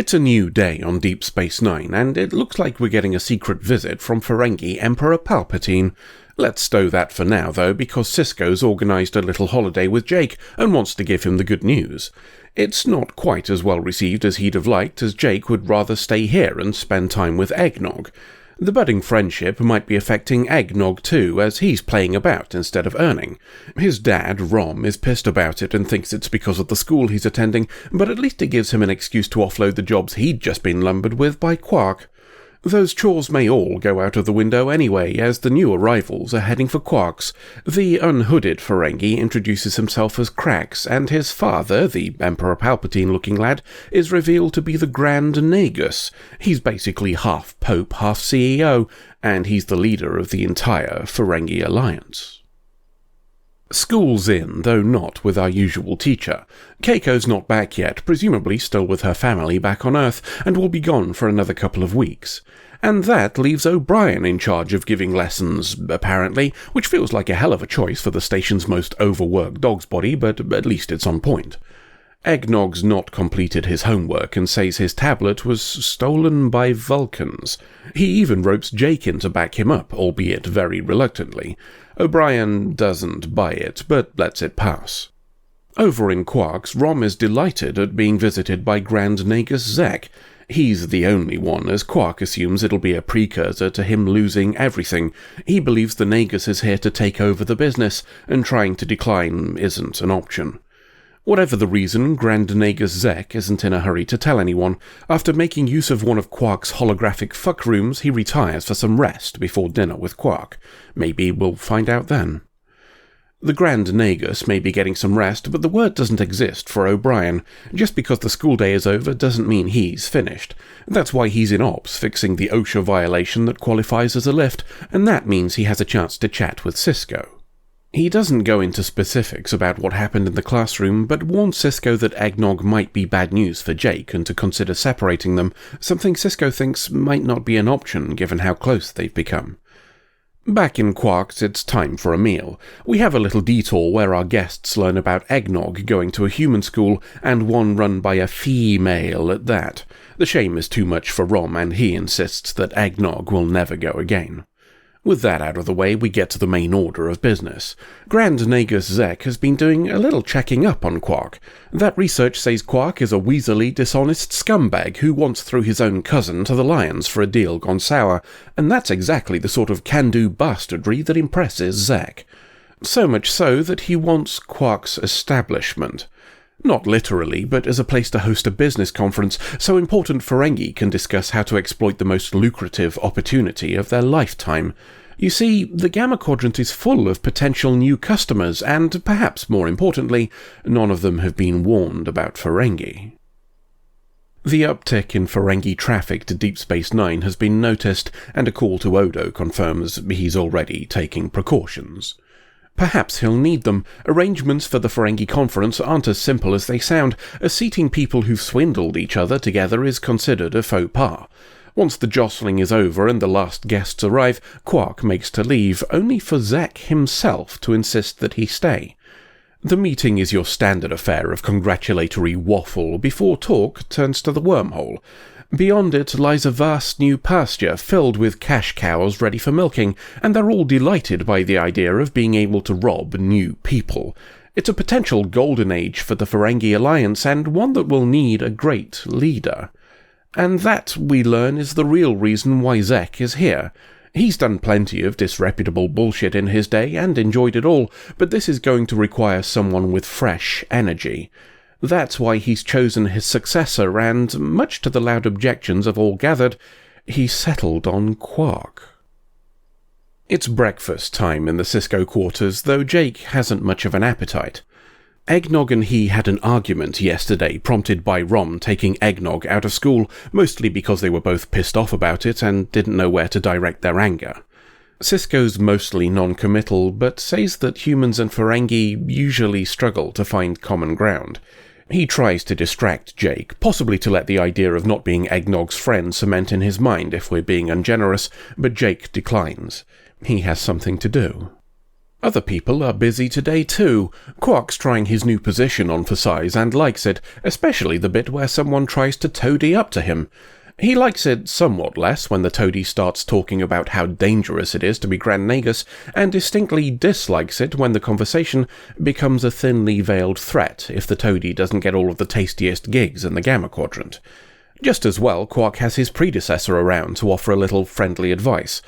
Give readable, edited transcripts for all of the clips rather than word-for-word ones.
It's a new day on Deep Space Nine, and it looks like we're getting a secret visit from Ferengi Emperor Palpatine. Let's stow that for now, though, because Sisko's organised a little holiday with Jake and wants to give him the good news. It's not quite as well received as he'd have liked, as Jake would rather stay here and spend time with Eggnog. The budding friendship might be affecting Eggnog too, as he's playing about instead of earning. His dad, Rom, is pissed about it and thinks it's because of the school he's attending, but at least it gives him an excuse to offload the jobs he'd just been lumbered with by Quark. Those chores may all go out of the window anyway, as the new arrivals are heading for Quark's. The unhooded Ferengi introduces himself as Krax, and his father, the Emperor Palpatine-looking lad, is revealed to be the Grand Nagus. He's basically half Pope, half CEO, and he's the leader of the entire Ferengi Alliance. School's in, though not with our usual teacher. Keiko's not back yet, presumably still with her family back on Earth, and will be gone for another couple of weeks. And that leaves O'Brien in charge of giving lessons, apparently, which feels like a hell of a choice for the station's most overworked dog's body, but at least it's on point. Eggnog's not completed his homework and says his tablet was stolen by Vulcans. He even ropes Jake in to back him up, albeit very reluctantly. O'Brien doesn't buy it, but lets it pass. Over in Quark's, Rom is delighted at being visited by Grand Nagus Zek. He's the only one, as Quark assumes it'll be a precursor to him losing everything. He believes the Nagus is here to take over the business, and trying to decline isn't an option. Whatever the reason, Grand Nagus Zek isn't in a hurry to tell anyone. After making use of one of Quark's holographic fuck rooms, he retires for some rest before dinner with Quark. Maybe we'll find out then. The Grand Nagus may be getting some rest, but the word doesn't exist for O'Brien. Just because the school day is over doesn't mean he's finished. That's why he's in ops, fixing the OSHA violation that qualifies as a lift, and that means he has a chance to chat with Sisko. He doesn't go into specifics about what happened in the classroom, but warns Sisko that Eggnog might be bad news for Jake and to consider separating them, something Sisko thinks might not be an option given how close they've become. Back in Quark's, it's time for a meal. We have a little detour where our guests learn about Eggnog going to a human school, and one run by a female at that. The shame is too much for Rom, and he insists that Eggnog will never go again. With that out of the way, we get to the main order of business. Grand Nagus Zek has been doing a little checking up on Quark. That research says Quark is a weaselly, dishonest scumbag who once threw his own cousin to the lions for a deal gone sour, and that's exactly the sort of can-do bastardry that impresses Zek. So much so that he wants Quark's establishment. Not literally, but as a place to host a business conference, so important Ferengi can discuss how to exploit the most lucrative opportunity of their lifetime. You see, the Gamma Quadrant is full of potential new customers, and, perhaps more importantly, none of them have been warned about Ferengi. The uptick in Ferengi traffic to Deep Space Nine has been noticed, and a call to Odo confirms he's already taking precautions. Perhaps he'll need them. Arrangements for the Ferengi conference aren't as simple as they sound, as seating people who've swindled each other together is considered a faux pas. Once the jostling is over and the last guests arrive, Quark makes to leave, only for Zek himself to insist that he stay. The meeting is your standard affair of congratulatory waffle before talk turns to the wormhole. Beyond it lies a vast new pasture filled with cash cows ready for milking, and they're all delighted by the idea of being able to rob new people. It's a potential golden age for the Ferengi Alliance, and one that will need a great leader. And that, we learn, is the real reason why Zek is here. He's done plenty of disreputable bullshit in his day and enjoyed it all, but this is going to require someone with fresh energy. That's why he's chosen his successor, and, much to the loud objections of all gathered, he settled on Quark. It's breakfast time in the Sisko quarters, though Jake hasn't much of an appetite. Eggnog and he had an argument yesterday, prompted by Rom taking Eggnog out of school, mostly because they were both pissed off about it and didn't know where to direct their anger. Sisko's mostly non-committal, but says that humans and Ferengi usually struggle to find common ground. He tries to distract Jake, possibly to let the idea of not being Eggnog's friend cement in his mind if we're being ungenerous, but Jake declines. He has something to do. Other people are busy today too. Quark's trying his new position on for size and likes it, especially the bit where someone tries to toady up to him. He likes it somewhat less when the toady starts talking about how dangerous it is to be Grand Nagus, and distinctly dislikes it when the conversation becomes a thinly veiled threat if the toady doesn't get all of the tastiest gigs in the Gamma Quadrant. Just as well, Quark has his predecessor around to offer a little friendly advice.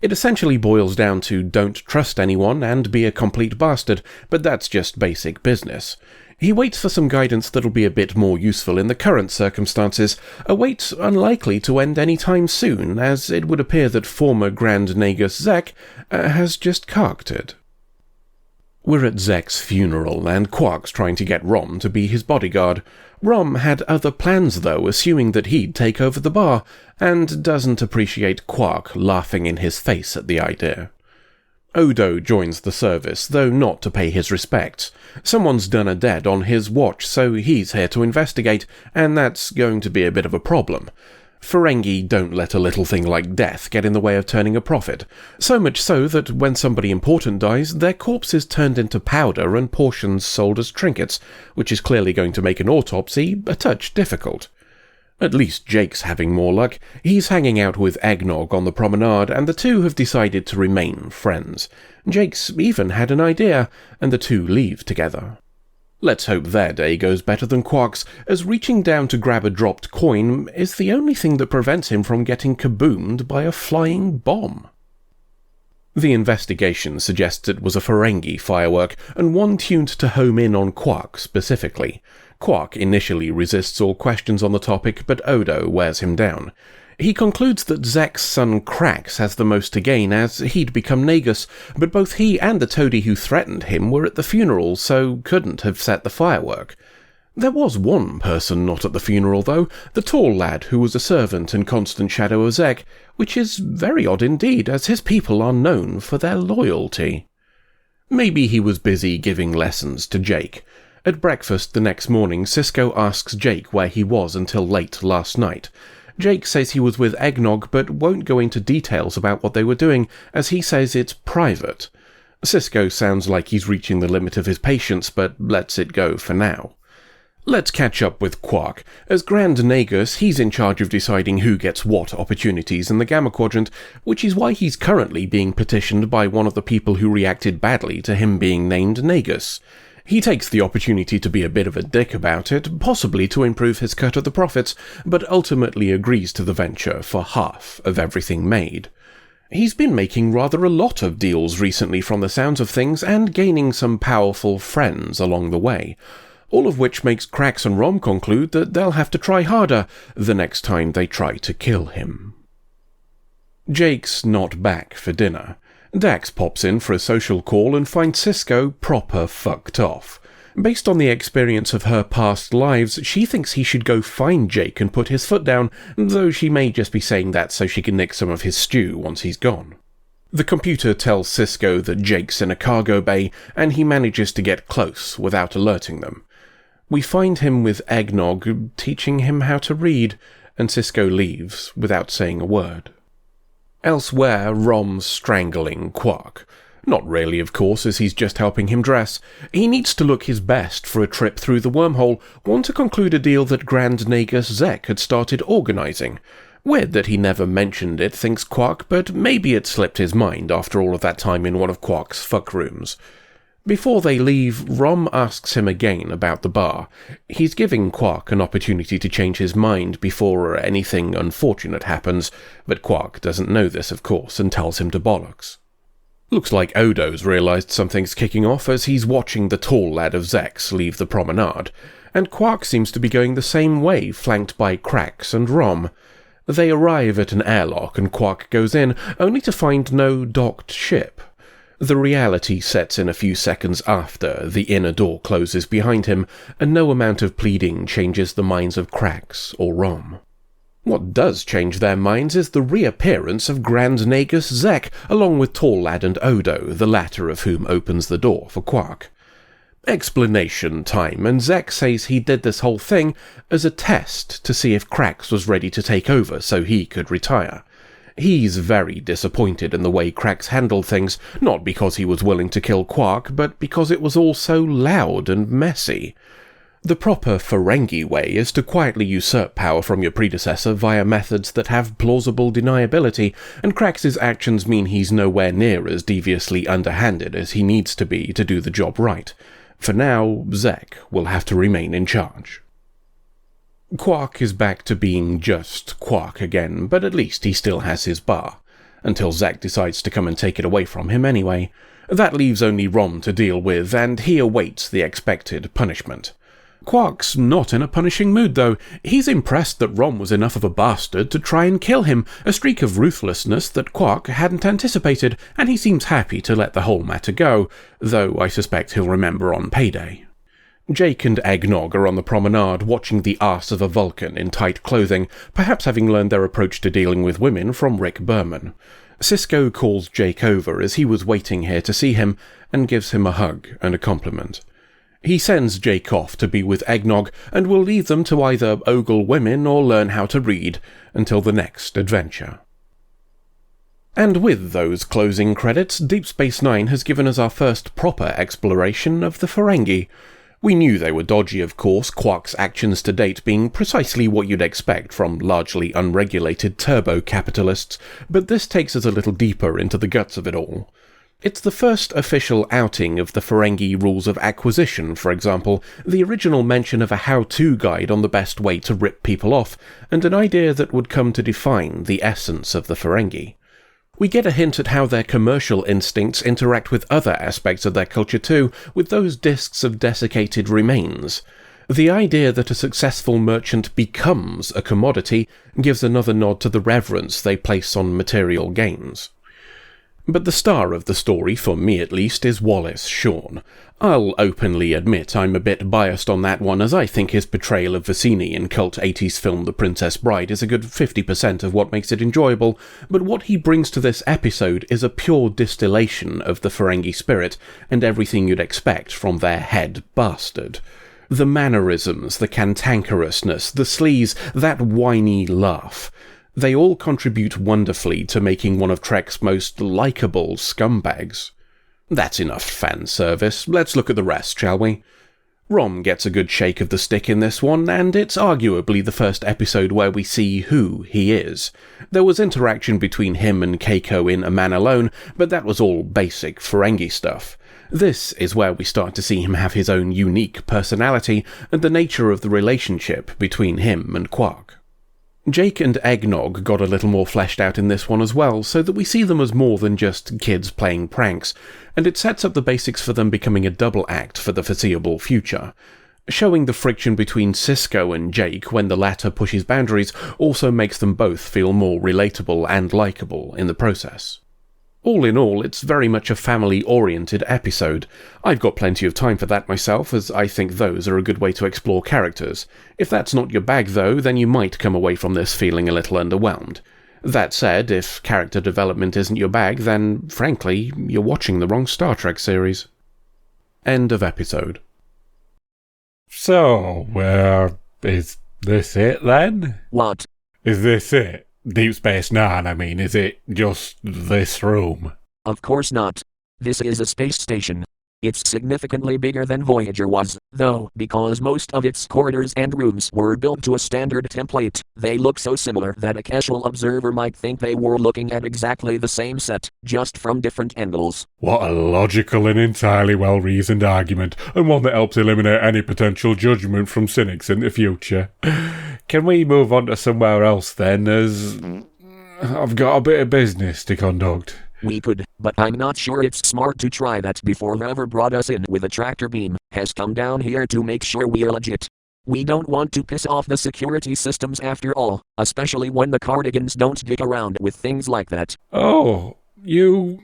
It essentially boils down to don't trust anyone and be a complete bastard, but that's just basic business. He waits for some guidance that'll be a bit more useful in the current circumstances, a wait unlikely to end any time soon, as it would appear that former Grand Nagus Zek has just carked. We're at Zek's funeral, and Quark's trying to get Rom to be his bodyguard. Rom had other plans, though, assuming that he'd take over the bar, and doesn't appreciate Quark laughing in his face at the idea. Odo joins the service, though not to pay his respects. Someone's done a deed on his watch, so he's here to investigate, and that's going to be a bit of a problem. Ferengi don't let a little thing like death get in the way of turning a profit, so much so that when somebody important dies, their corpse is turned into powder and portions sold as trinkets, which is clearly going to make an autopsy a touch difficult. At least Jake's having more luck. He's hanging out with Eggnog on the promenade, and the two have decided to remain friends. Jake's even had an idea, and the two leave together. Let's hope their day goes better than Quark's, as reaching down to grab a dropped coin is the only thing that prevents him from getting kaboomed by a flying bomb. The investigation suggests it was a Ferengi firework, and one tuned to home in on Quark specifically. Quark initially resists all questions on the topic, but Odo wears him down. He concludes that Zek's son Krax has the most to gain, as he'd become Nagus, but both he and the toady who threatened him were at the funeral, so couldn't have set the firework. There was one person not at the funeral, though, the tall lad who was a servant and constant shadow of Zek, which is very odd indeed, as his people are known for their loyalty. Maybe he was busy giving lessons to Jake. At breakfast the next morning, Sisko asks Jake where he was until late last night. Jake says he was with Eggnog, but won't go into details about what they were doing, as he says it's private. Sisko sounds like he's reaching the limit of his patience, but lets it go for now. Let's catch up with Quark. As Grand Nagus, he's in charge of deciding who gets what opportunities in the Gamma Quadrant, which is why he's currently being petitioned by one of the people who reacted badly to him being named Nagus. He takes the opportunity to be a bit of a dick about it, possibly to improve his cut of the profits, but ultimately agrees to the venture for half of everything made. He's been making rather a lot of deals recently from the sounds of things, and gaining some powerful friends along the way, all of which makes Krax and Rom conclude that they'll have to try harder the next time they try to kill him. Jake's not back for dinner. Dax pops in for a social call and finds Sisko proper fucked off. Based on the experience of her past lives, she thinks he should go find Jake and put his foot down, though she may just be saying that so she can nick some of his stew once he's gone. The computer tells Sisko that Jake's in a cargo bay, and he manages to get close without alerting them. We find him with Eggnog teaching him how to read, and Sisko leaves without saying a word. Elsewhere, Rom's strangling Quark. Not really, of course, as he's just helping him dress. He needs to look his best for a trip through the wormhole, one to conclude a deal that Grand Nagus Zek had started organising. Weird that he never mentioned it, thinks Quark, but maybe it slipped his mind after all of that time in one of Quark's fuck rooms. Before they leave, Rom asks him again about the bar. He's giving Quark an opportunity to change his mind before anything unfortunate happens, but Quark doesn't know this, of course, and tells him to bollocks. Looks like Odo's realised something's kicking off as he's watching the tall lad of Zek's leave the promenade, and Quark seems to be going the same way, flanked by Krax and Rom. They arrive at an airlock and Quark goes in, only to find no docked ship. The reality sets in a few seconds after the inner door closes behind him, and no amount of pleading changes the minds of Krax or Rom. What does change their minds is the reappearance of Grand Nagus Zek, along with Tall Lad and Odo, the latter of whom opens the door for Quark. Explanation time, and Zek says he did this whole thing as a test to see if Krax was ready to take over so he could retire. He's very disappointed in the way Cracks handled things, not because he was willing to kill Quark, but because it was all so loud and messy. The proper Ferengi way is to quietly usurp power from your predecessor via methods that have plausible deniability, and Crax's actions mean he's nowhere near as deviously underhanded as he needs to be to do the job right. For now, Zek will have to remain in charge. Quark is back to being just Quark again, but at least he still has his bar. Until Zek decides to come and take it away from him anyway. That leaves only Rom to deal with, and he awaits the expected punishment. Quark's not in a punishing mood, though. He's impressed that Rom was enough of a bastard to try and kill him, a streak of ruthlessness that Quark hadn't anticipated, and he seems happy to let the whole matter go, though I suspect he'll remember on payday. Jake and Eggnog are on the promenade watching the arse of a Vulcan in tight clothing, perhaps having learned their approach to dealing with women from Rick Berman. Sisko calls Jake over as he was waiting here to see him, and gives him a hug and a compliment. He sends Jake off to be with Eggnog, and will leave them to either ogle women or learn how to read, until the next adventure. And with those closing credits, Deep Space Nine has given us our first proper exploration of the Ferengi. We knew they were dodgy, of course, Quark's actions to date being precisely what you'd expect from largely unregulated turbo-capitalists, but this takes us a little deeper into the guts of it all. It's the first official outing of the Ferengi rules of acquisition, for example, the original mention of a how-to guide on the best way to rip people off, and an idea that would come to define the essence of the Ferengi. We get a hint at how their commercial instincts interact with other aspects of their culture too, with those discs of desiccated remains. The idea that a successful merchant becomes a commodity gives another nod to the reverence they place on material gains. But the star of the story, for me at least, is Wallace Shawn. I'll openly admit I'm a bit biased on that one, as I think his portrayal of Vicini in cult 80s film The Princess Bride is a good 50% of what makes it enjoyable, but what he brings to this episode is a pure distillation of the Ferengi spirit, and everything you'd expect from their head bastard. The mannerisms, the cantankerousness, the sleaze, that whiny laugh. They all contribute wonderfully to making one of Trek's most likeable scumbags. That's enough fan service. Let's look at the rest, shall we? Rom gets a good shake of the stick in this one, and it's arguably the first episode where we see who he is. There was interaction between him and Keiko in A Man Alone, but that was all basic Ferengi stuff. This is where we start to see him have his own unique personality, and the nature of the relationship between him and Quark. Jake and Eggnog got a little more fleshed out in this one as well, so that we see them as more than just kids playing pranks, and it sets up the basics for them becoming a double act for the foreseeable future. Showing the friction between Sisko and Jake when the latter pushes boundaries also makes them both feel more relatable and likeable in the process. All in all, it's very much a family-oriented episode. I've got plenty of time for that myself, as I think those are a good way to explore characters. If that's not your bag, though, then you might come away from this feeling a little underwhelmed. That said, if character development isn't your bag, then, frankly, you're watching the wrong Star Trek series. End of episode. So, is this it then? What? Is this it? Deep Space Nine, I mean, is it just this room? Of course not. This is a space station. It's significantly bigger than Voyager was, though, because most of its corridors and rooms were built to a standard template. They look so similar that a casual observer might think they were looking at exactly the same set, just from different angles. What a logical and entirely well-reasoned argument, and one that helps eliminate any potential judgment from cynics in the future. Can we move on to somewhere else then, as I've got a bit of business to conduct? We could, but I'm not sure it's smart to try that before whoever brought us in with a tractor beam has come down here to make sure we're legit. We don't want to piss off the security systems after all, especially when the Cardigans don't dick around with things like that. Oh, you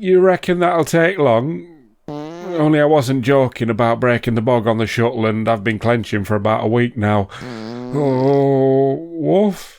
reckon that'll take long? Only I wasn't joking about breaking the bog on the shuttle, and I've been clenching for about a week now. Oh, woof.